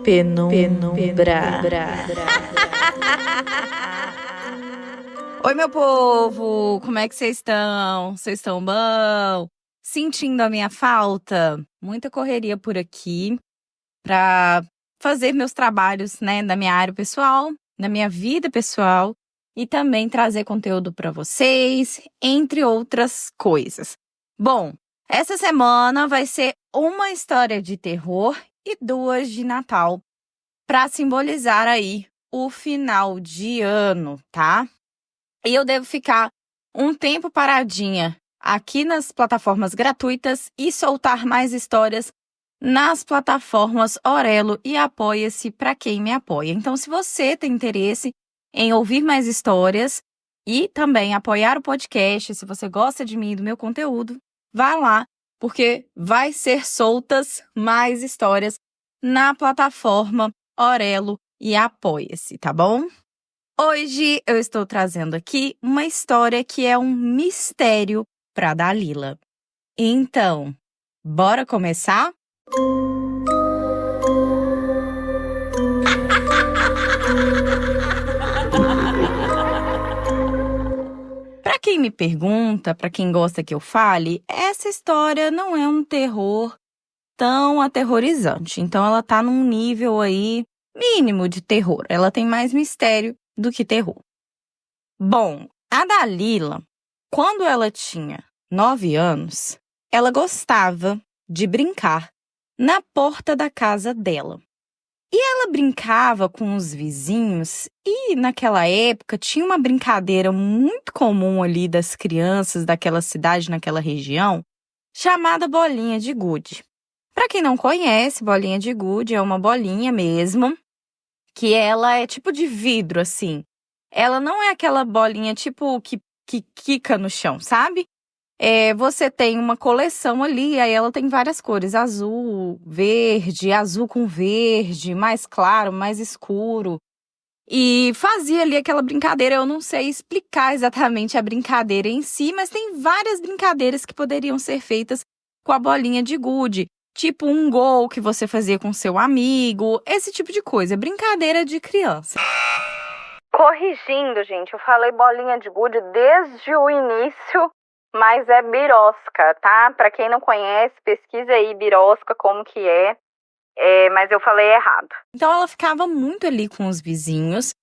Penumbra. Oi, meu povo! Como é que vocês estão? Vocês estão bom? Sentindo a minha falta? Muita correria por aqui para fazer meus trabalhos, né, da minha área pessoal, da minha vida pessoal e também trazer conteúdo para vocês, entre outras coisas. Bom, essa semana vai ser uma história de terror e 2 de Natal para simbolizar aí o final de ano, tá? E eu devo ficar um tempo paradinha aqui nas plataformas gratuitas e soltar mais histórias nas plataformas Orelo e Apoia-se para quem me apoia. Então, se você tem interesse em ouvir mais histórias e também apoiar o podcast, se você gosta de mim e do meu conteúdo, vá lá, porque vai ser soltas mais histórias na plataforma Orelo e Apoia-se, tá bom? Hoje eu estou trazendo aqui uma história que é um mistério para Dalila. Então, bora começar? Para quem me pergunta, para quem gosta que eu fale, essa história não é um terror tão aterrorizante. Então ela tá num nível aí mínimo de terror. Ela tem mais mistério do que terror. Bom, a Dalila, quando ela tinha 9 anos, ela gostava de brincar na porta da casa dela. E ela brincava com os vizinhos e, naquela época, tinha uma brincadeira muito comum ali das crianças daquela cidade, naquela região, chamada bolinha de gude. Para quem não conhece, bolinha de gude é uma bolinha mesmo, que ela é tipo de vidro, assim. Ela não é aquela bolinha tipo que quica no chão, sabe? Você tem uma coleção ali, aí ela tem várias cores, azul, verde, azul com verde, mais claro, mais escuro. E fazia ali aquela brincadeira, eu não sei explicar exatamente a brincadeira em si, mas tem várias brincadeiras que poderiam ser feitas com a bolinha de gude. Tipo um gol que você fazia com seu amigo, esse tipo de coisa, brincadeira de criança. Corrigindo, gente, eu falei bolinha de gude desde o início, mas é birosca, tá? Pra quem não conhece, pesquisa aí birosca como que é, mas eu falei errado. Então ela ficava muito ali com os vizinhos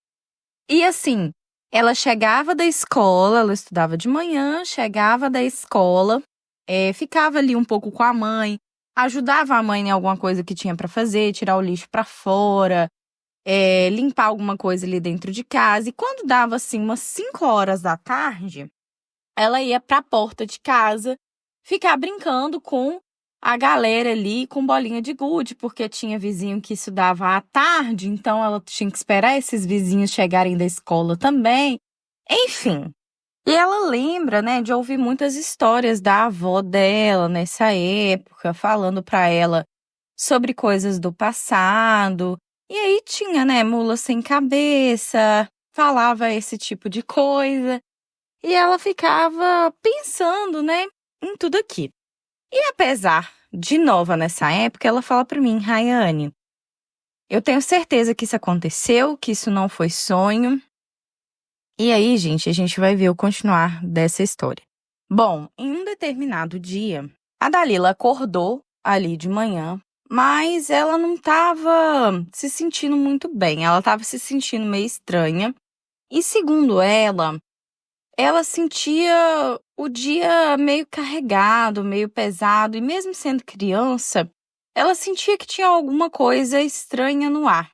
e assim, ela chegava da escola, ela estudava de manhã, chegava da escola, ficava ali um pouco com a mãe, ajudava a mãe em alguma coisa que tinha pra fazer, tirar o lixo pra fora, limpar alguma coisa ali dentro de casa. E quando dava assim umas 5 horas da tarde, ela ia pra porta de casa ficar brincando com a galera ali com bolinha de gude, porque tinha vizinho que estudava à tarde, então ela tinha que esperar esses vizinhos chegarem da escola também. Enfim. E ela lembra, né, de ouvir muitas histórias da avó dela nessa época, falando pra ela sobre coisas do passado. E aí tinha, né, mula sem cabeça, falava esse tipo de coisa. E ela ficava pensando, né, em tudo aquilo. E apesar de nova nessa época, ela fala pra mim, Rayane, eu tenho certeza que isso aconteceu, que isso não foi sonho. E aí, gente, a gente vai ver o continuar dessa história. Bom, em um determinado dia, a Dalila acordou ali de manhã, mas ela não estava se sentindo muito bem, ela estava se sentindo meio estranha. E segundo ela sentia o dia meio carregado, meio pesado, e mesmo sendo criança, ela sentia que tinha alguma coisa estranha no ar.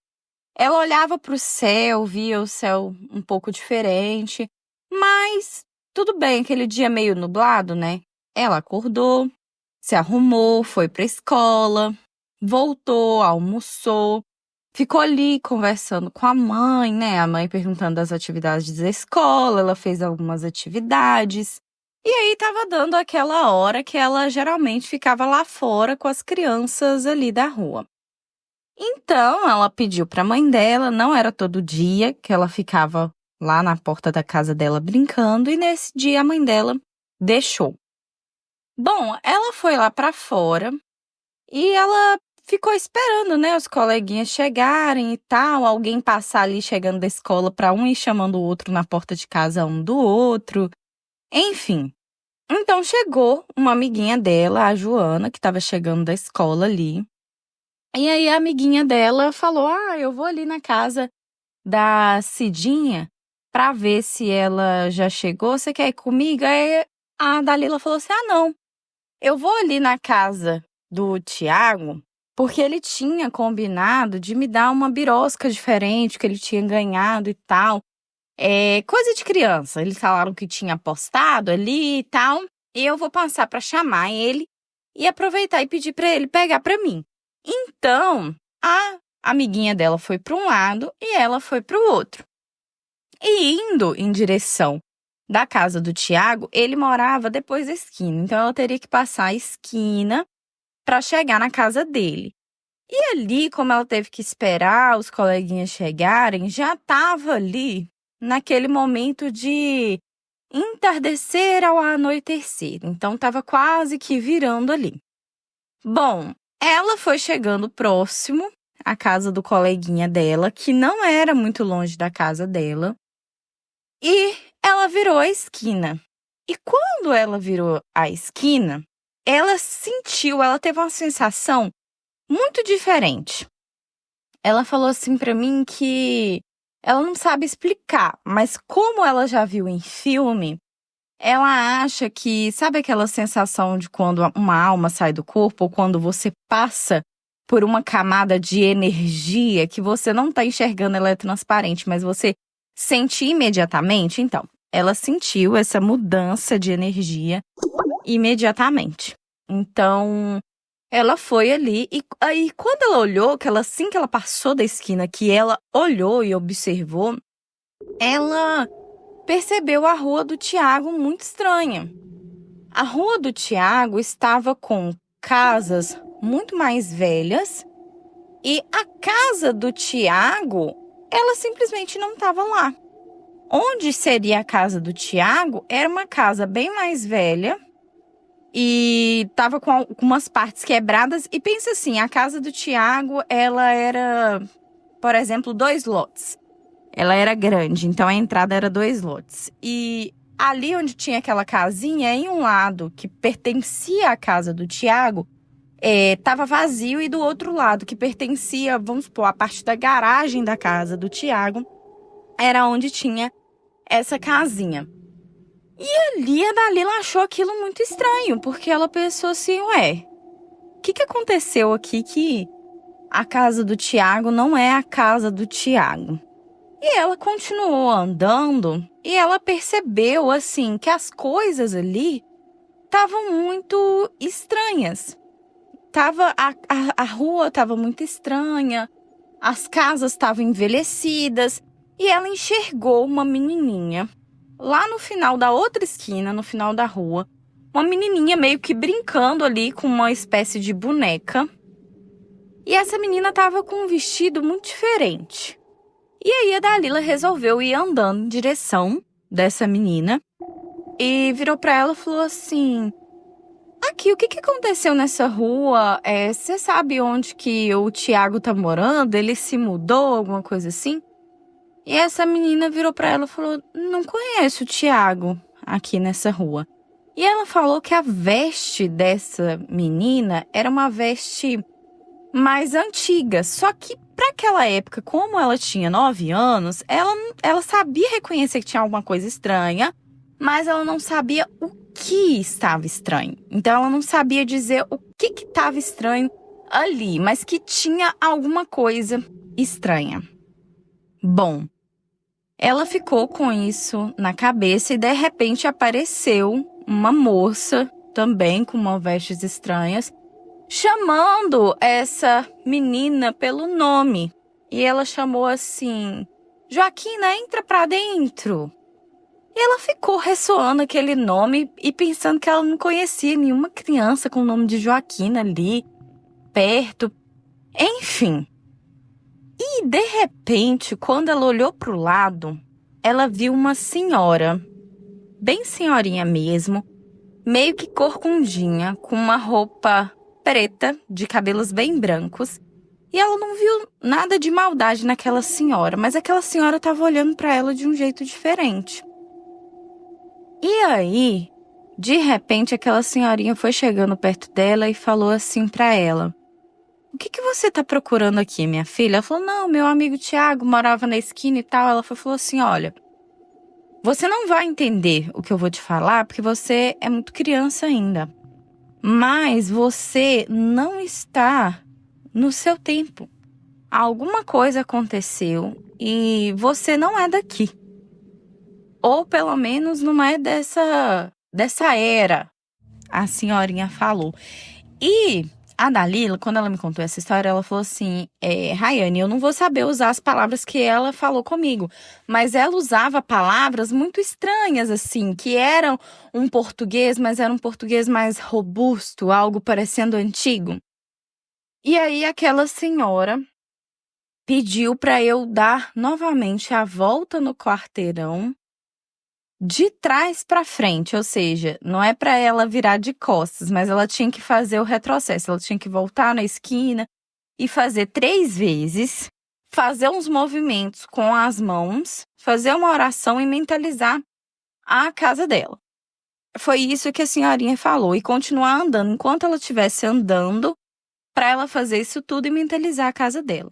Ela olhava para o céu, via o céu um pouco diferente, mas tudo bem, aquele dia meio nublado, né? Ela acordou, se arrumou, foi para a escola, voltou, almoçou, ficou ali conversando com a mãe, né? A mãe perguntando das atividades da escola, ela fez algumas atividades. E aí tava dando aquela hora que ela geralmente ficava lá fora com as crianças ali da rua. Então, ela pediu para a mãe dela, não era todo dia que ela ficava lá na porta da casa dela brincando, e nesse dia a mãe dela deixou. Bom, ela foi lá para fora e ela ficou esperando, né, os coleguinhas chegarem e tal, alguém passar ali chegando da escola para um ir chamando o outro na porta de casa um do outro, enfim. Então chegou uma amiguinha dela, a Joana, que estava chegando da escola ali. E aí a amiguinha dela falou: eu vou ali na casa da Cidinha para ver se ela já chegou. Você quer ir comigo? Aí a Dalila falou assim: não, eu vou ali na casa do Tiago, porque ele tinha combinado de me dar uma birosca diferente que ele tinha ganhado e tal. Coisa de criança. Eles falaram que tinha apostado ali e tal. E eu vou passar para chamar ele e aproveitar e pedir para ele pegar para mim. Então, a amiguinha dela foi para um lado e ela foi para o outro. E indo em direção da casa do Tiago, ele morava depois da esquina. Então, ela teria que passar a esquina para chegar na casa dele. E ali, como ela teve que esperar os coleguinhas chegarem, já estava ali naquele momento de entardecer ao anoitecer. Então, estava quase que virando ali. Bom, ela foi chegando próximo à casa do coleguinha dela, que não era muito longe da casa dela, e ela virou a esquina. E quando ela virou a esquina, ela teve uma sensação muito diferente. Ela falou assim pra mim que ela não sabe explicar, mas como ela já viu em filme, ela acha que, sabe aquela sensação de quando uma alma sai do corpo, ou quando você passa por uma camada de energia que você não tá enxergando, ela é transparente, mas você sente imediatamente? Então, ela sentiu essa mudança de energia imediatamente. Então, ela foi ali e aí quando ela olhou, assim que ela passou da esquina, que ela olhou e observou, ela percebeu a rua do Tiago muito estranha. A rua do Tiago estava com casas muito mais velhas e a casa do Tiago, ela simplesmente não estava lá. Onde seria a casa do Tiago era uma casa bem mais velha e estava com algumas partes quebradas. E pensa assim, a casa do Tiago, ela era, por exemplo, 2 lotes. Ela era grande, então a entrada era 2 lotes. E ali onde tinha aquela casinha, em um lado que pertencia à casa do Tiago, estava vazio, e do outro lado, que pertencia, vamos supor, a parte da garagem da casa do Tiago, era onde tinha essa casinha. E ali a Dalila achou aquilo muito estranho, porque ela pensou assim, o que aconteceu aqui que a casa do Tiago não é a casa do Tiago? E ela continuou andando e ela percebeu, assim, que as coisas ali estavam muito estranhas. A rua estava muito estranha, as casas estavam envelhecidas, e ela enxergou uma menininha lá no final da outra esquina, no final da rua, uma menininha meio que brincando ali com uma espécie de boneca. E essa menina estava com um vestido muito diferente. E aí a Dalila resolveu ir andando em direção dessa menina e virou para ela e falou assim: aqui, o que aconteceu nessa rua? Você sabe onde que o Tiago tá morando? Ele se mudou, alguma coisa assim? E essa menina virou para ela e falou: não conheço o Tiago aqui nessa rua. E ela falou que a veste dessa menina era uma veste mais antiga, só que para aquela época, como ela tinha 9 anos, ela sabia reconhecer que tinha alguma coisa estranha, mas ela não sabia o que estava estranho. Então ela não sabia dizer o que estava estranho ali, mas que tinha alguma coisa estranha. Bom, ela ficou com isso na cabeça e de repente apareceu uma moça também com umas vestes estranhas, chamando essa menina pelo nome. E ela chamou assim: Joaquina, entra pra dentro. E ela ficou ressoando aquele nome e pensando que ela não conhecia nenhuma criança com o nome de Joaquina ali perto. Enfim. E de repente, quando ela olhou pro lado, ela viu uma senhora, bem senhorinha mesmo, meio que corcundinha, com uma roupa preta, de cabelos bem brancos. E ela não viu nada de maldade naquela senhora, mas aquela senhora estava olhando para ela de um jeito diferente. E aí, de repente, aquela senhorinha foi chegando perto dela e falou assim para ela: "O que você tá procurando aqui, minha filha?" Ela falou: "Não, meu amigo Tiago morava na esquina e tal." Ela falou assim: "Olha, você não vai entender o que eu vou te falar porque você é muito criança ainda. Mas você não está no seu tempo. Alguma coisa aconteceu e você não é daqui. Ou pelo menos não é dessa era." A senhorinha falou. E a Dalila, quando ela me contou essa história, ela falou assim: Rayane, eu não vou saber usar as palavras que ela falou comigo, mas ela usava palavras muito estranhas, assim, que eram um português, mas era um português mais robusto, algo parecendo antigo. E aí aquela senhora pediu para eu dar novamente a volta no quarteirão de trás para frente, ou seja, não é para ela virar de costas, mas ela tinha que fazer o retrocesso, ela tinha que voltar na esquina e fazer 3 vezes, fazer uns movimentos com as mãos, fazer uma oração e mentalizar a casa dela. Foi isso que a senhorinha falou, e continuar andando enquanto ela estivesse andando, para ela fazer isso tudo e mentalizar a casa dela.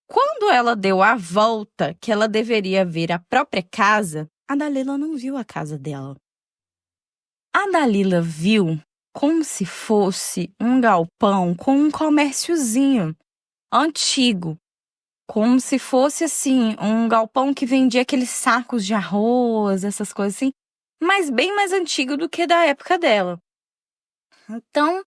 Quando ela deu a volta, que ela deveria ver a própria casa, a Dalila não viu a casa dela. A Dalila viu como se fosse um galpão com um comérciozinho antigo. Como se fosse, assim, um galpão que vendia aqueles sacos de arroz, essas coisas assim, mas bem mais antigo do que da época dela. Então,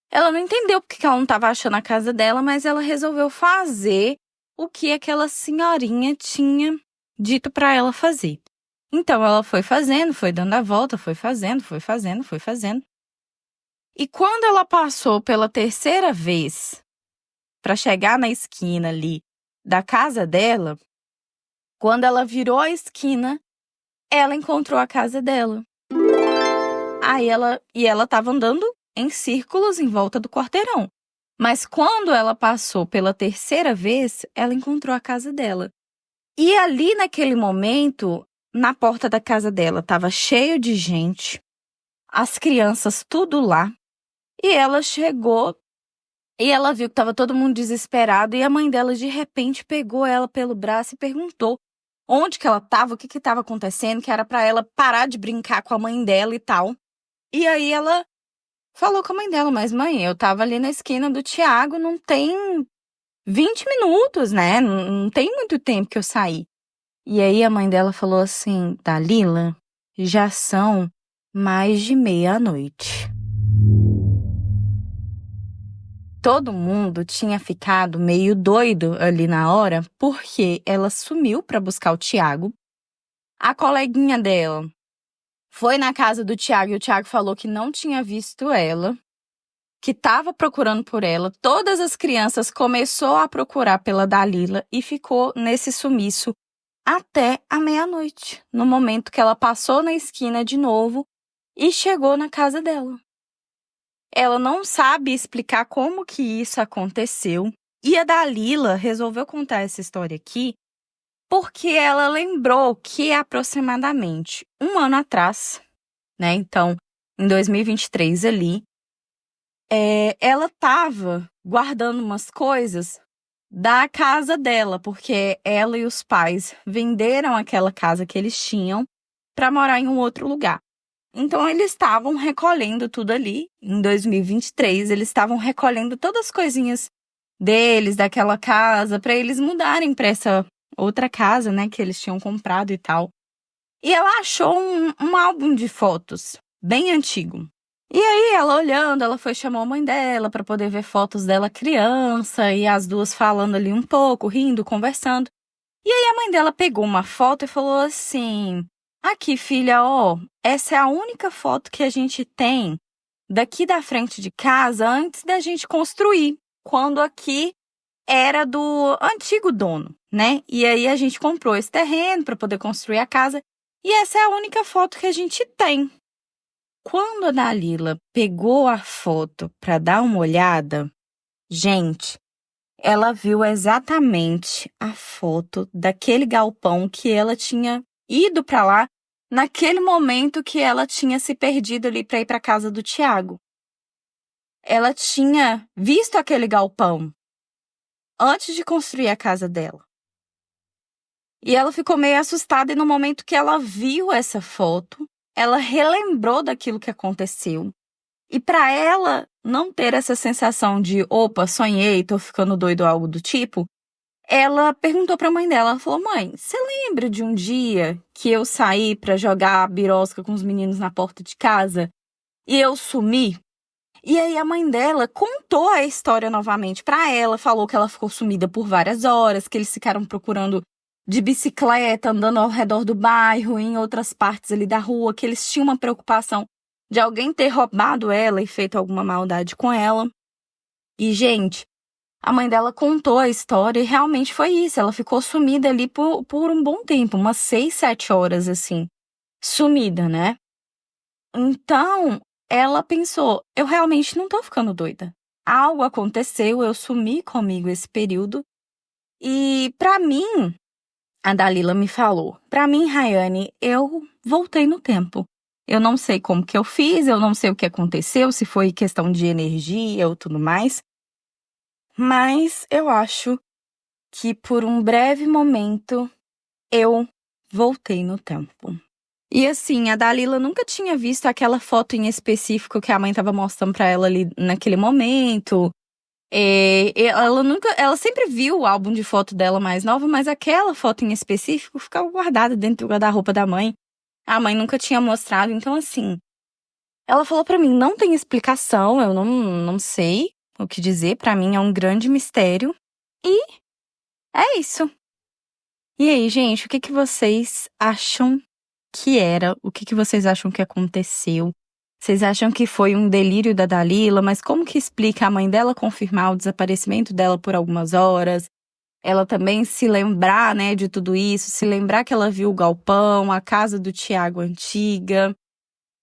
ela não entendeu porque ela não estava achando a casa dela, mas ela resolveu fazer o que aquela senhorinha tinha dito para ela fazer. Então, ela foi fazendo, foi dando a volta, foi fazendo. E quando ela passou pela 3ª vez para chegar na esquina ali da casa dela, quando ela virou a esquina, ela encontrou a casa dela. Aí ela estava andando em círculos em volta do quarteirão. Mas quando ela passou pela 3ª vez, ela encontrou a casa dela. E ali naquele momento, na porta da casa dela, estava cheio de gente, as crianças tudo lá. E ela chegou e ela viu que estava todo mundo desesperado, e a mãe dela de repente pegou ela pelo braço e perguntou onde que ela estava, o que estava acontecendo, que era para ela parar de brincar com a mãe dela e tal. E aí ela falou com a mãe dela: "Mas mãe, eu estava ali na esquina do Tiago, não tem 20 minutos, né? Não tem muito tempo que eu saí." E aí a mãe dela falou assim: "Dalila, já são mais de meia-noite." Todo mundo tinha ficado meio doido ali na hora, porque ela sumiu para buscar o Tiago. A coleguinha dela foi na casa do Tiago e o Tiago falou que não tinha visto ela, que estava procurando por ela. Todas as crianças começaram a procurar pela Dalila e ficou nesse sumiço até a meia-noite, no momento que ela passou na esquina de novo e chegou na casa dela. Ela não sabe explicar como que isso aconteceu. E a Dalila resolveu contar essa história aqui porque ela lembrou que aproximadamente 1 ano atrás, né? Então, em 2023 ali, ela estava guardando umas coisas da casa dela, porque ela e os pais venderam aquela casa que eles tinham para morar em um outro lugar. Então, eles estavam recolhendo tudo ali. Em 2023, eles estavam recolhendo todas as coisinhas deles, daquela casa, para eles mudarem para essa outra casa, né, que eles tinham comprado e tal. E ela achou um álbum de fotos, bem antigo. E aí, ela olhando, ela foi chamar a mãe dela para poder ver fotos dela criança, e as duas falando ali um pouco, rindo, conversando. E aí, a mãe dela pegou uma foto e falou assim: "Aqui, filha, ó, essa é a única foto que a gente tem daqui da frente de casa antes da gente construir, quando aqui era do antigo dono, né? E aí a gente comprou esse terreno para poder construir a casa, e essa é a única foto que a gente tem." Quando a Dalila pegou a foto para dar uma olhada, gente, ela viu exatamente a foto daquele galpão que ela tinha ido para lá naquele momento que ela tinha se perdido ali para ir para a casa do Tiago. Ela tinha visto aquele galpão antes de construir a casa dela. E ela ficou meio assustada e no momento que ela viu essa foto, ela relembrou daquilo que aconteceu. E para ela não ter essa sensação de, opa, sonhei, tô ficando doido ou algo do tipo, ela perguntou para a mãe dela, ela falou, mãe, você lembra de um dia que eu saí para jogar birosca com os meninos na porta de casa e eu sumi? E aí a mãe dela contou a história novamente para ela, falou que ela ficou sumida por várias horas, que eles ficaram procurando de bicicleta, andando ao redor do bairro, em outras partes ali da rua, que eles tinham uma preocupação de alguém ter roubado ela e feito alguma maldade com ela. E, gente, a mãe dela contou a história e realmente foi isso. Ela ficou sumida ali por um bom tempo, umas 6, 7 horas, assim, sumida, né? Então, ela pensou, eu realmente não tô ficando doida. Algo aconteceu, eu sumi comigo esse período. E, pra mim, a Dalila me falou, pra mim, Rayane, eu voltei no tempo. Eu não sei como que eu fiz, eu não sei o que aconteceu, se foi questão de energia ou tudo mais. Mas eu acho que por um breve momento eu voltei no tempo. E assim, a Dalila nunca tinha visto aquela foto em específico que a mãe estava mostrando pra ela ali naquele momento. Ela sempre viu o álbum de foto dela mais nova, mas aquela foto em específico ficava guardada dentro do guarda-roupa da mãe. A mãe nunca tinha mostrado, então assim, ela falou pra mim, não tem explicação, eu não sei o que dizer, pra mim é um grande mistério. E é isso. E aí, gente, o que vocês acham que era? O que vocês acham que aconteceu? Vocês acham que foi um delírio da Dalila? Mas como que explica a mãe dela confirmar o desaparecimento dela por algumas horas? Ela também se lembrar, né, de tudo isso, se lembrar que ela viu o galpão, a casa do Tiago antiga.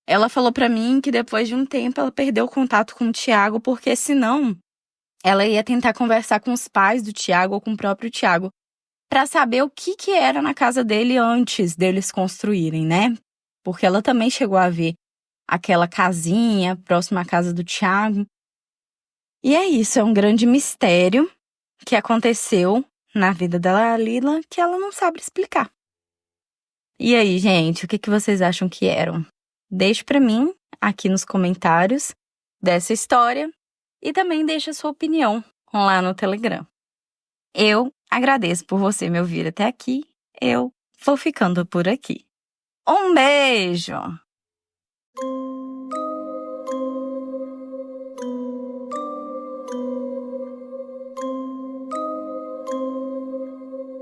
Ela falou pra mim que depois de um tempo ela perdeu o contato com o Tiago, porque senão ela ia tentar conversar com os pais do Tiago ou com o próprio Tiago pra saber o que era na casa dele antes deles construírem, né? Porque ela também chegou a ver aquela casinha próxima à casa do Tiago. E é isso, é um grande mistério que aconteceu na vida da Dalila que ela não sabe explicar. E aí, gente, o que vocês acham que eram? Deixe pra mim aqui nos comentários dessa história e também deixe a sua opinião lá no Telegram. Eu agradeço por você me ouvir até aqui. Eu vou ficando por aqui. Um beijo!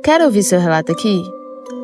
Quer ouvir seu relato aqui?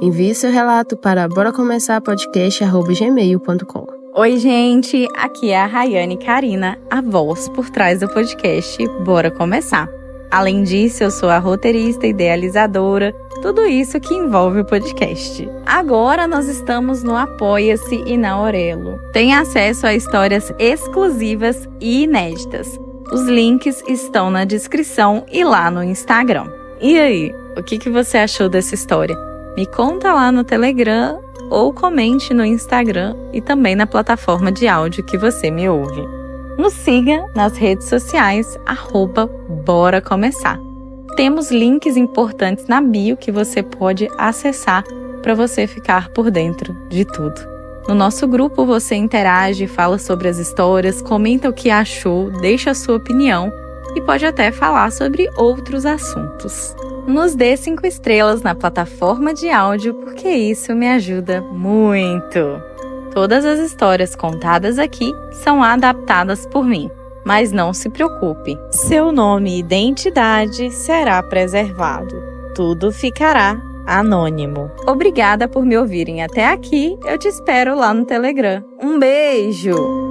Envie seu relato para boracomeçarpodcast@gmail.com. Oi, gente! Aqui é a Rayane Karina, a voz por trás do podcast Bora Começar. Além disso, eu sou a roteirista, idealizadora, tudo isso que envolve o podcast. Agora nós estamos no Apoia-se e na Aurelo. Tem acesso a histórias exclusivas e inéditas. Os links estão na descrição e lá no Instagram. E aí, o que você achou dessa história? Me conta lá no Telegram ou comente no Instagram e também na plataforma de áudio que você me ouve. Nos siga nas redes sociais, @Bora Começar. Temos links importantes na bio que você pode acessar para você ficar por dentro de tudo. No nosso grupo você interage, fala sobre as histórias, comenta o que achou, deixa a sua opinião e pode até falar sobre outros assuntos. Nos dê 5 estrelas na plataforma de áudio, porque isso me ajuda muito. Todas as histórias contadas aqui são adaptadas por mim, mas não se preocupe, seu nome e identidade será preservado. Tudo ficará anônimo. Obrigada por me ouvirem até aqui, eu te espero lá no Telegram. Um beijo!